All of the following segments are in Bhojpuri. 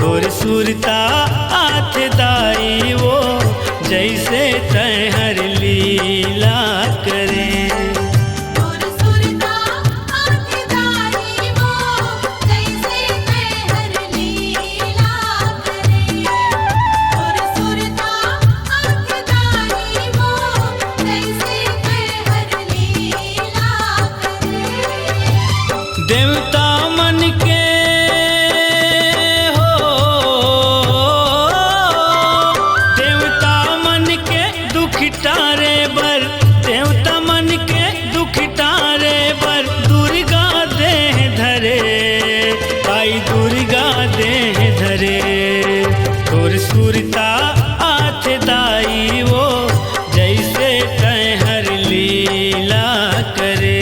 तोर सुरता आथ दाई वो जैसे तय हर लीला करे। देवता मन के हो, देवता मन के दुख टारे बर, देवता मन के दुख टारे बर दुर्गा देह धरे, आई दुर्गा देह धरे। तोर सुरता आथ दाई वो जैसे तय हर लीला करे।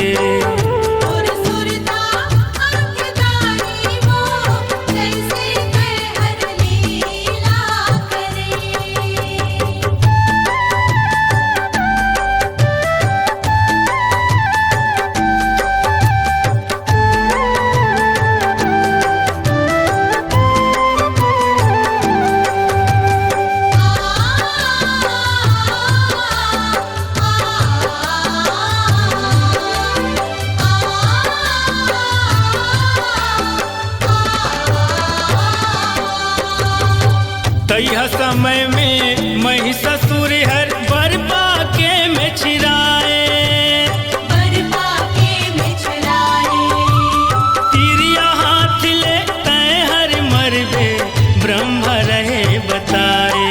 तैहा समय में महिषासुर हर बरपा के में छिराए, तिरिया हाथ ले तय हर मरबे ब्रह्म रहे बताए।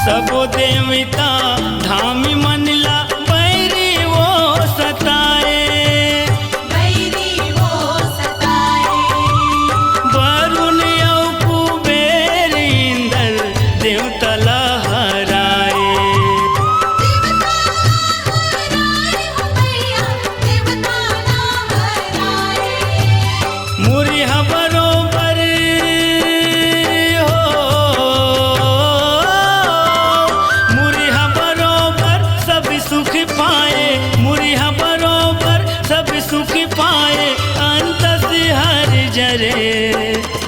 सबो देवता धामी मनला बैरी वो सताए, वरुण औ कुबेर इंद्र देवता लहराए। मुरिहा बरोबर हो, मुरिहा बरोबर सब सुख पाए, मुरिहा बरोबर सब सुख पाए। अंत से हर जरे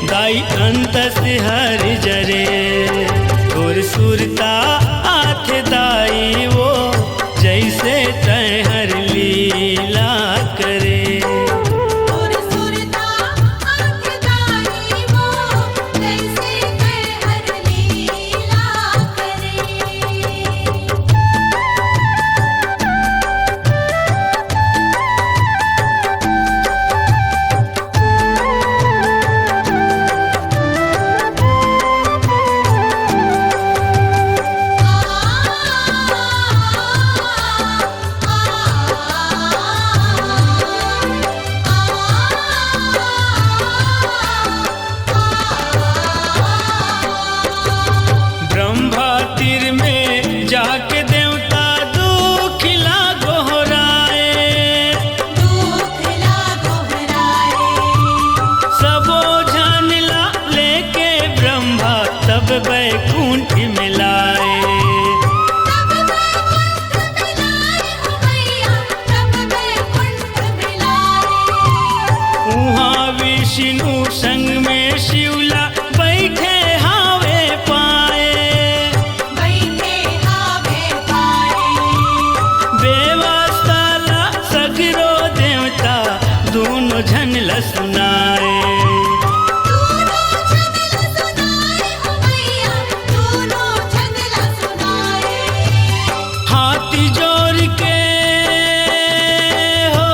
दाई अंत से हर जरे। तोर सुरता आथ दाई वो जैसे तय हर लीला करे। ब्रह्मा तीर में जाके देवता दुखिला गोहराए, सबो जानला लेके ब्रह्मा तब बैकुंठ मिलाए। उहाँ विष्णु संग में शिवला बैठे हावे पाए, बेवास्ताला सगरो देवता दोनों झनला सुनाए। हाथी जोर के हो,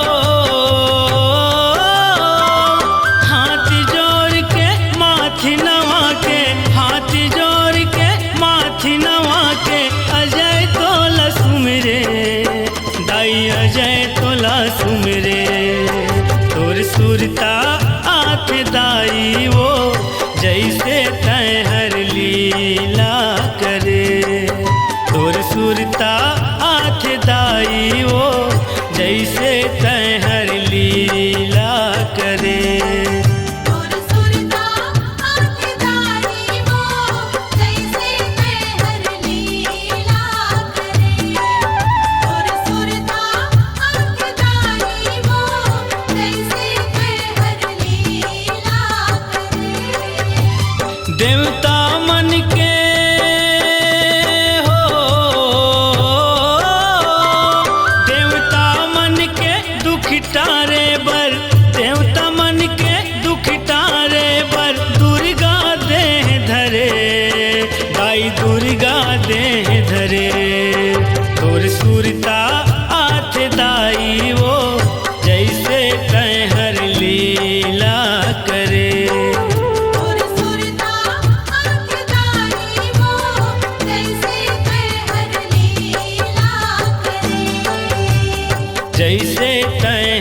हाथी जोर के माथी नवा के, हाथी जोर के माथी नवा के। अजय तोला सुमिरे दाई अजय तोला सुमिरे। तोर सुरता आथ दाई वो जैसे तय हर लीला करे। तोर सुरता आथ दाई वो जैसे तय हर लीला करे। टारे बर, देवता मन के दुख टारे बर, दुर्गा देह धरे, दाई दुर्गा देह धरे। तोर सुरता आठ दाई वो, जैसे तय हर लीला करे। और सुरता आँख दाई वो, जैसे तय हर लीला करे। जैसे तय